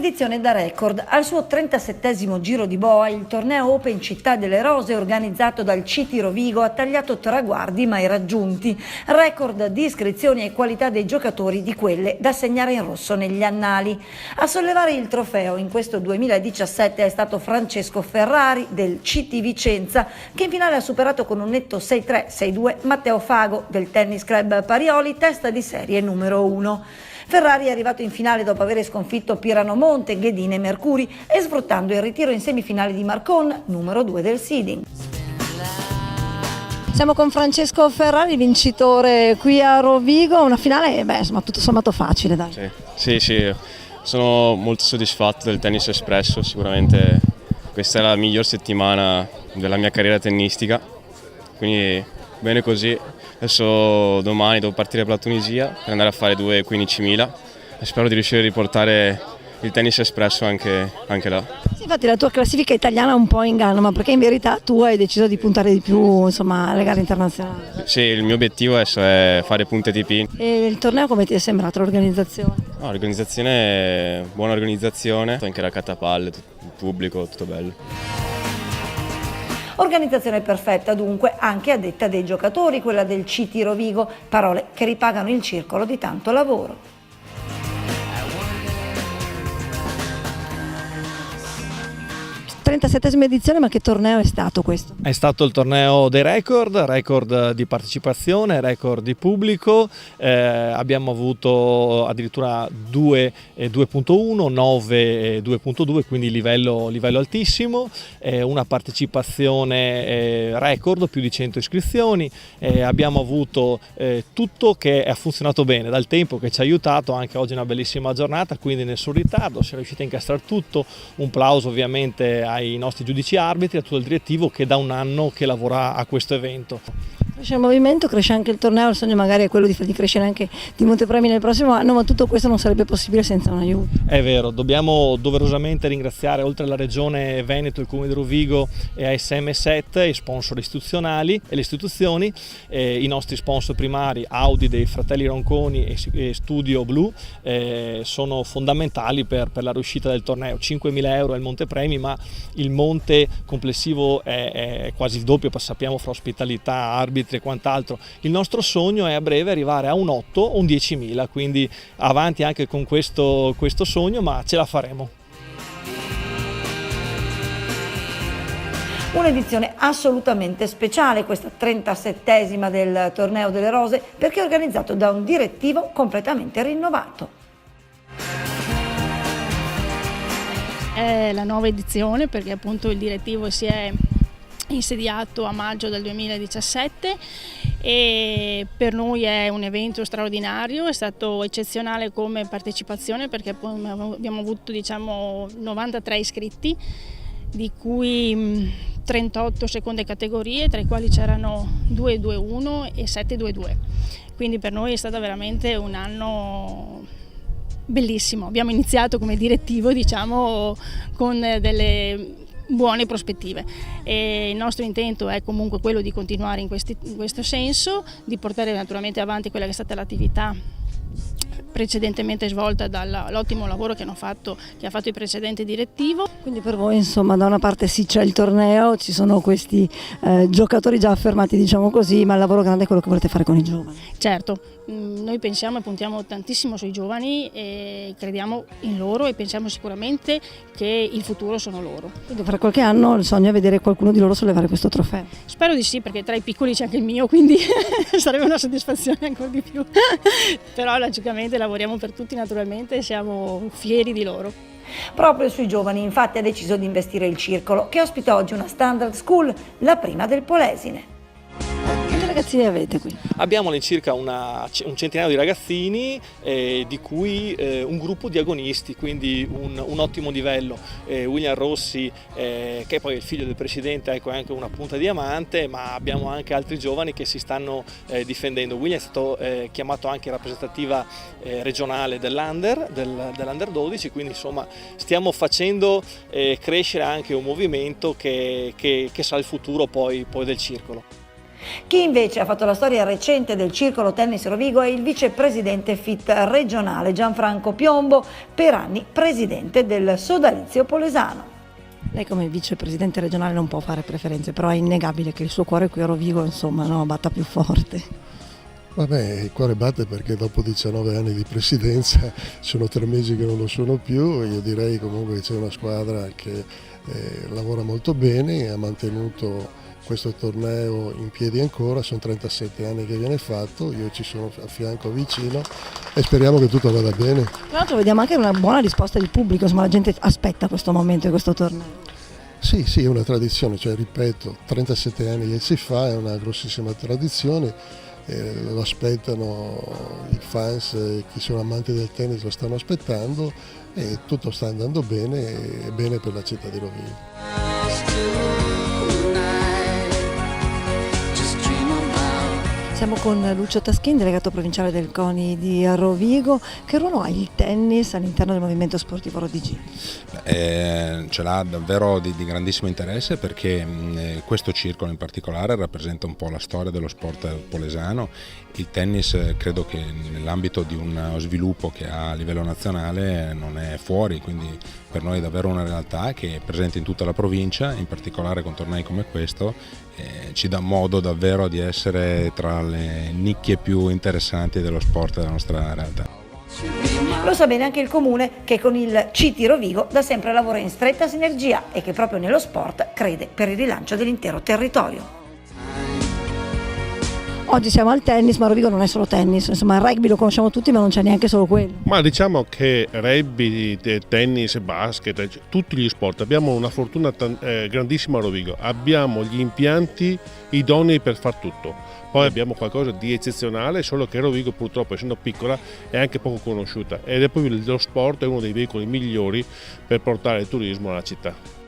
Un'edizione da record. Al suo 37° giro di boa, il torneo Open Città delle Rose, organizzato dal CITI Rovigo, ha tagliato traguardi mai raggiunti. Record di iscrizioni e qualità dei giocatori di quelle da segnare in rosso negli annali. A sollevare il trofeo in questo 2017 è stato Francesco Ferrari del CITI Vicenza, che in finale ha superato con un netto 6-3, 6-2 Matteo Fago del Tennis Club Parioli, testa di serie numero 1. Ferrari è arrivato in finale dopo aver sconfitto Pirano Monte, Ghedini e Mercuri e sfruttando il ritiro in semifinale di Marcon, numero 2 del seeding. Siamo con Francesco Ferrari, vincitore qui a Rovigo, una finale insomma, tutto sommato facile. Dai. Sì, sono molto soddisfatto del tennis espresso, sicuramente questa è la miglior settimana della mia carriera tennistica, quindi bene così. Adesso domani devo partire per la Tunisia per andare a fare 2.15.000 e spero di riuscire a riportare il tennis espresso anche là. Sì, infatti la tua classifica italiana è un po' inganno, ma perché in verità tu hai deciso di puntare di più alle gare internazionali? Sì, il mio obiettivo adesso è fare punti ATP. E il torneo come ti è sembrato l'organizzazione? No, l'organizzazione, buona organizzazione, anche la catapalle, il pubblico, tutto bello. Organizzazione perfetta dunque, anche a detta dei giocatori, quella del CITI Rovigo, parole che ripagano il circolo di tanto lavoro. 37esima edizione, ma che torneo è stato questo? È stato il torneo dei record di partecipazione, record di pubblico, abbiamo avuto addirittura 2.1, 9 2.2, quindi livello altissimo, una partecipazione record, più di 100 iscrizioni, abbiamo avuto tutto che ha funzionato bene, dal tempo che ci ha aiutato, anche oggi è una bellissima giornata, quindi nessun ritardo, si è riusciti a incastrare tutto, un plauso ovviamente ai nostri giudici arbitri, a tutto il direttivo che da un anno che lavora a questo evento. Cresce il movimento, cresce anche il torneo, il sogno magari è quello di crescere anche di Montepremi nel prossimo anno, ma tutto questo non sarebbe possibile senza un aiuto. È vero, dobbiamo doverosamente ringraziare oltre alla Regione Veneto, il Comune di Rovigo e ASM Set, i sponsor istituzionali e le istituzioni, i nostri sponsor primari Audi dei fratelli Ronconi e Studio Blu sono fondamentali per la riuscita del torneo. 5.000 euro è il montepremi, ma il monte complessivo è quasi il doppio, sappiamo, fra ospitalità, arbitri e quant'altro. Il nostro sogno è a breve arrivare a un 8 o un 10.000, quindi avanti anche con questo sogno, ma ce la faremo. Un'edizione assolutamente speciale, questa 37esima del Torneo delle Rose, perché è organizzato da un direttivo completamente rinnovato. È la nuova edizione perché appunto il direttivo si è insediato a maggio del 2017 e per noi è un evento straordinario, è stato eccezionale come partecipazione perché abbiamo avuto 93 iscritti, di cui 38 seconde categorie, tra i quali c'erano 2-2-1 e 7-2-2, quindi per noi è stato veramente un anno bellissimo. Abbiamo iniziato come direttivo con delle buone prospettive e il nostro intento è comunque quello di continuare in questo senso, di portare naturalmente avanti quella che è stata l'attività precedentemente svolta dall'ottimo lavoro che ha fatto il precedente direttivo. Quindi per voi insomma da una parte sì c'è il torneo, ci sono questi giocatori già affermati diciamo così, ma il lavoro grande è quello che volete fare con i giovani. Certo, noi pensiamo e puntiamo tantissimo sui giovani e crediamo in loro e pensiamo sicuramente che il futuro sono loro. Quindi fra qualche anno il sogno è vedere qualcuno di loro sollevare questo trofeo. Spero di sì, perché tra i piccoli c'è anche il mio, quindi sarebbe una soddisfazione ancora di più. Però logicamente lavoriamo per tutti naturalmente e siamo fieri di loro. Proprio sui giovani infatti ha deciso di investire il Circolo, che ospita oggi una standard school, la prima del Polesine. Quanti ragazzini avete qui? Abbiamo all'incirca un centinaio di ragazzini, di cui un gruppo di agonisti, quindi un ottimo livello. William Rossi, che è poi il figlio del presidente, ecco, è anche una punta diamante, ma abbiamo anche altri giovani che si stanno difendendo. William è stato chiamato anche in rappresentativa regionale dell'Under 12, quindi insomma stiamo facendo crescere anche un movimento che sarà il futuro poi del circolo. Chi invece ha fatto la storia recente del Circolo Tennis Rovigo è il vicepresidente FIT regionale Gianfranco Piombo, per anni presidente del sodalizio polesano. Lei come vicepresidente regionale non può fare preferenze, però è innegabile che il suo cuore qui a Rovigo, insomma, no, batta più forte. Vabbè, il cuore batte perché dopo 19 anni di presidenza, sono 3 mesi che non lo sono più, e io direi comunque che c'è una squadra che lavora molto bene e ha mantenuto questo torneo in piedi ancora. Sono 37 anni che viene fatto, io ci sono a fianco vicino e speriamo che tutto vada bene. Tra l'altro vediamo anche una buona risposta del pubblico, insomma la gente aspetta questo momento e questo torneo. Sì, è una tradizione, cioè ripeto, 37 anni che si fa, è una grossissima tradizione. Lo aspettano i fans, chi sono amanti del tennis lo stanno aspettando e tutto sta andando bene e bene per la città di Rovigo. Siamo con Lucio Taschin, delegato provinciale del CONI di Rovigo. Che ruolo ha il tennis all'interno del movimento sportivo rodigino? Ce l'ha davvero di grandissimo interesse, perché questo circolo in particolare rappresenta un po' la storia dello sport polesano. Il tennis credo che nell'ambito di uno sviluppo che ha a livello nazionale non è fuori, quindi per noi è davvero una realtà che è presente in tutta la provincia, in particolare con tornei come questo. Ci dà modo davvero di essere tra le nicchie più interessanti dello sport della nostra realtà. Lo sa bene anche il Comune, che con il CT Rovigo da sempre lavora in stretta sinergia e che proprio nello sport crede per il rilancio dell'intero territorio. Oggi siamo al tennis, ma Rovigo non è solo tennis, insomma il rugby lo conosciamo tutti, ma non c'è neanche solo quello. Ma diciamo che rugby, tennis, basket, tutti gli sport, abbiamo una fortuna grandissima a Rovigo, abbiamo gli impianti idonei per far tutto. Poi abbiamo qualcosa di eccezionale, solo che Rovigo purtroppo, essendo piccola, è anche poco conosciuta, ed è proprio lo sport è uno dei veicoli migliori per portare il turismo alla città.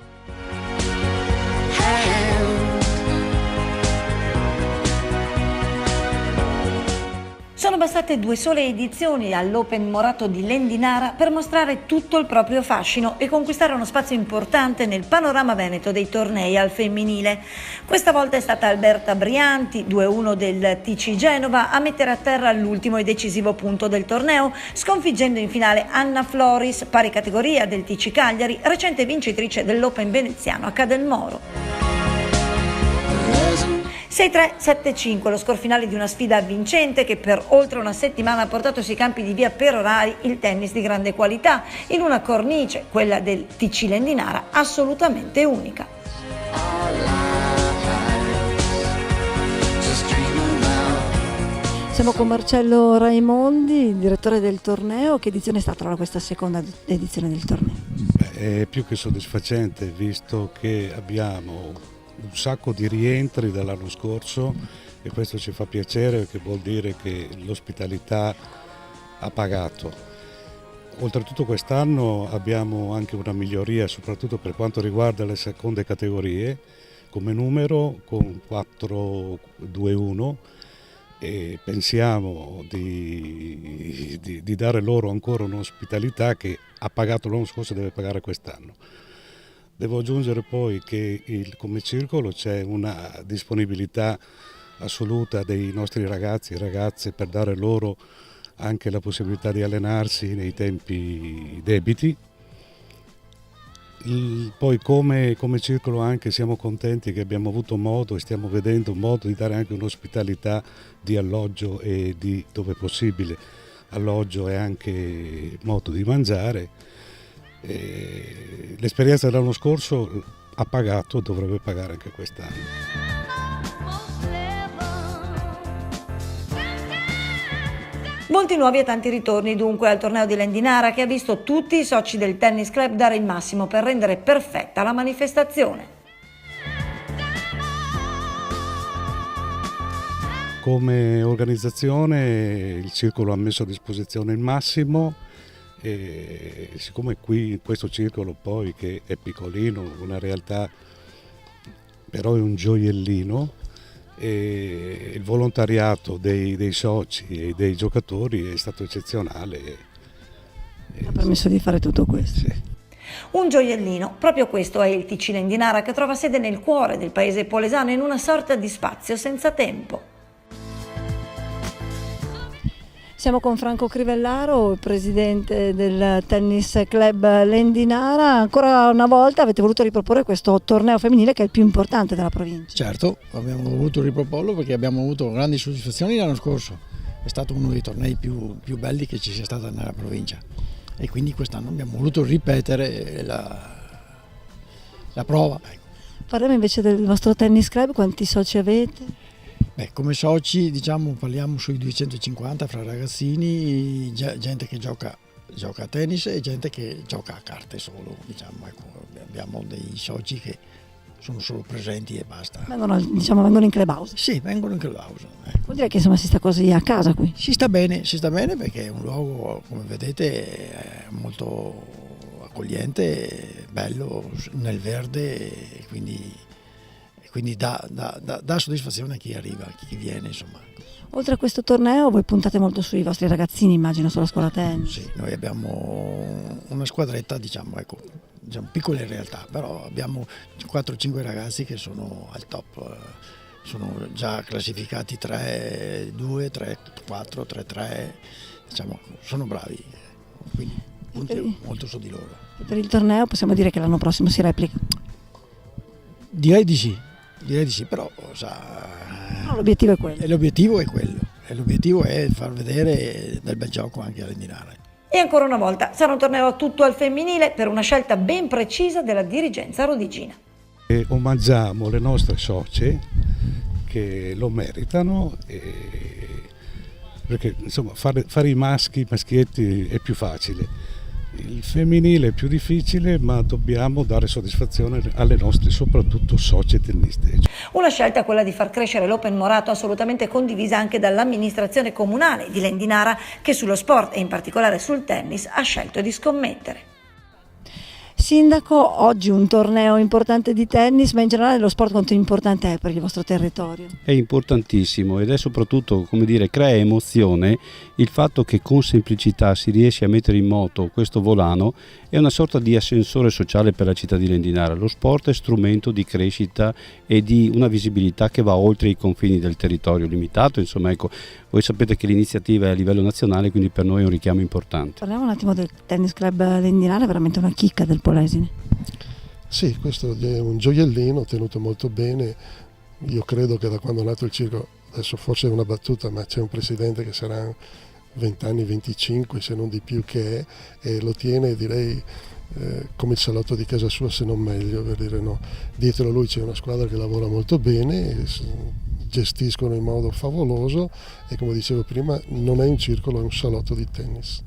Sono bastate 2 sole edizioni all'Open Morato di Lendinara per mostrare tutto il proprio fascino e conquistare uno spazio importante nel panorama veneto dei tornei al femminile. Questa volta è stata Alberta Brianti, 2-1 del TC Genova, a mettere a terra l'ultimo e decisivo punto del torneo, sconfiggendo in finale Anna Floris, pari categoria del TC Cagliari, recente vincitrice dell'Open veneziano a Cadelmoro. 6-3, 7-5, lo score finale di una sfida vincente che per oltre una settimana ha portato sui campi di via Perorari il tennis di grande qualità, in una cornice, quella del TC Lendinara, assolutamente unica. Siamo con Marcello Raimondi, direttore del torneo. Che edizione è stata questa seconda edizione del torneo? È più che soddisfacente, visto che abbiamo un sacco di rientri dall'anno scorso, e questo ci fa piacere perché vuol dire che l'ospitalità ha pagato. Oltretutto quest'anno abbiamo anche una miglioria, soprattutto per quanto riguarda le seconde categorie, come numero con 4-2-1, e pensiamo di dare loro ancora un'ospitalità che ha pagato l'anno scorso e deve pagare quest'anno. Devo aggiungere poi che come circolo c'è una disponibilità assoluta dei nostri ragazzi e ragazze per dare loro anche la possibilità di allenarsi nei tempi debiti. Poi come circolo anche siamo contenti che abbiamo avuto modo e stiamo vedendo modo di dare anche un'ospitalità di alloggio e di, dove possibile, alloggio e anche modo di mangiare. L'esperienza dell'anno scorso ha pagato, dovrebbe pagare anche quest'anno. Molti nuovi e tanti ritorni dunque al torneo di Lendinara, che ha visto tutti i soci del tennis club dare il massimo per rendere perfetta la manifestazione. Come organizzazione il circolo ha messo a disposizione il massimo. E siccome qui in questo circolo poi, che è piccolino, una realtà però è un gioiellino, e il volontariato dei soci e dei giocatori è stato eccezionale. Ha permesso di fare tutto questo. Sì. Un gioiellino, proprio questo è il TC Lendinara, che trova sede nel cuore del paese polesano in una sorta di spazio senza tempo. Siamo con Franco Crivellaro, il presidente del Tennis Club Lendinara. Ancora una volta avete voluto riproporre questo torneo femminile che è il più importante della provincia. Certo, abbiamo voluto riproporlo perché abbiamo avuto grandi soddisfazioni l'anno scorso. È stato uno dei tornei più belli che ci sia stato nella provincia e quindi quest'anno abbiamo voluto ripetere la prova. Parliamo invece del vostro tennis club, quanti soci avete? Beh, come soci parliamo sui 250 fra ragazzini, gente che gioca a tennis e gente che gioca a carte solo. Abbiamo dei soci che sono solo presenti e basta. Vengono in clubhouse? Sì, vengono in clubhouse. Vuol dire che insomma si sta così a casa qui? Si sta bene perché è un luogo, come vedete, molto accogliente, bello, nel verde, quindi dà soddisfazione a chi arriva, a chi viene, insomma. Oltre a questo torneo voi puntate molto sui vostri ragazzini, immagino, sulla scuola tennis. Sì, noi abbiamo una squadretta, piccola in realtà, però abbiamo 4-5 ragazzi che sono al top, sono già classificati 3-2, 3-4, 3-3, sono bravi, quindi puntiamo molto su di loro. Per il torneo possiamo dire che l'anno prossimo si replica? Direi di sì, però l'obiettivo è quello. L'obiettivo è far vedere del bel gioco anche a Lendinara. E ancora una volta sarà un torneo tutto al femminile per una scelta ben precisa della dirigenza rodigina. E omaggiamo le nostre socie che lo meritano, perché insomma fare i maschietti è più facile. Il femminile è più difficile, ma dobbiamo dare soddisfazione alle nostre, soprattutto, socie tenniste. Una scelta, quella di far crescere l'Open Morato, assolutamente condivisa anche dall'amministrazione comunale di Lendinara, che sullo sport e in particolare sul tennis ha scelto di scommettere. Sindaco, oggi un torneo importante di tennis, ma in generale lo sport quanto importante è per il vostro territorio? È importantissimo ed è soprattutto, crea emozione il fatto che con semplicità si riesce a mettere in moto questo volano. È una sorta di ascensore sociale per la città di Lendinara. Lo sport è strumento di crescita e di una visibilità che va oltre i confini del territorio limitato. Voi sapete che l'iniziativa è a livello nazionale, quindi per noi è un richiamo importante. Parliamo un attimo del Tennis Club Lendinara, è veramente una chicca del Polesine. Sì, questo è un gioiellino tenuto molto bene. Io credo che da quando è nato il circo, adesso forse è una battuta, ma c'è un presidente che sarà 20 anni, 25 se non di più che è, e lo tiene, direi, come il salotto di casa sua, se non meglio, per dire no. Dietro a lui c'è una squadra che lavora molto bene, gestiscono in modo favoloso e, come dicevo prima, non è un circolo, è un salotto di tennis.